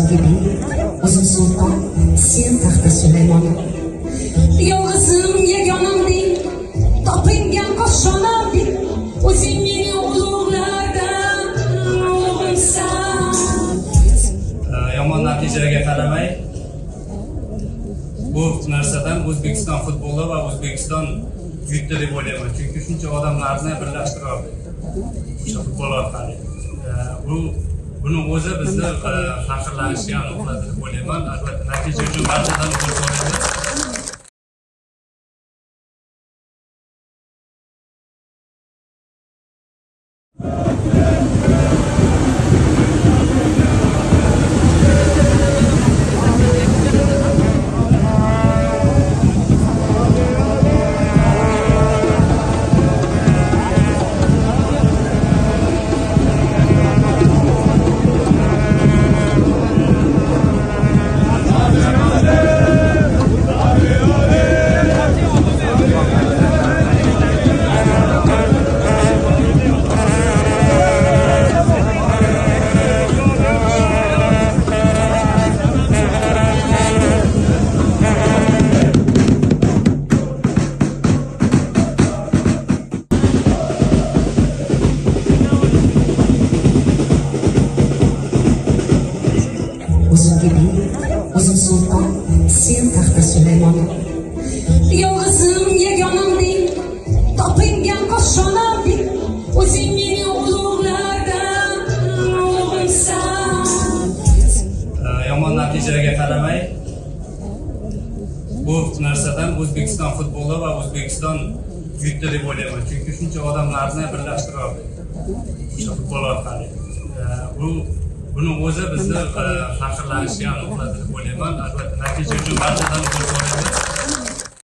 O'zimga buyuk, o'zim sulton, sen taxta Sulaymonim. Yolg'izim yagonamding, topingan qo'shonamding, o'zing meni ulug'lardan ulug'imsan. Yomon natijaga qaramay, bu narsadan O'zbekiston futboli va O'zbekiston yutdi deb o'ylayman. Chunki shuncha odamlarni birlashtira oldi o'sha futbol orqali. Buni o'zi bizni faxrlanishga aloqadir deb o'ylayman. Albatta natija uchun barchadan uzr so'raymiz. O'zimga buyuk, o'zim sulton, sen taxta Sulaymonim. Yolg'izim yagonamding, topingan qo'shonamding, o'zing meni ulug'lardan ulug'imsan. Yomon natijaga qaramay, bu narsadan O'zbekiston futboli va O'zbekiston yutdi deb o'ylayman. Chunki shuncha odamlarni birlashtira oldi o'sha futbol orqali. Buni o'zi bizni faxrlanishga aloqadir deb o'ylayman. Albatta natija uchun barchadan uzr so'raymiz.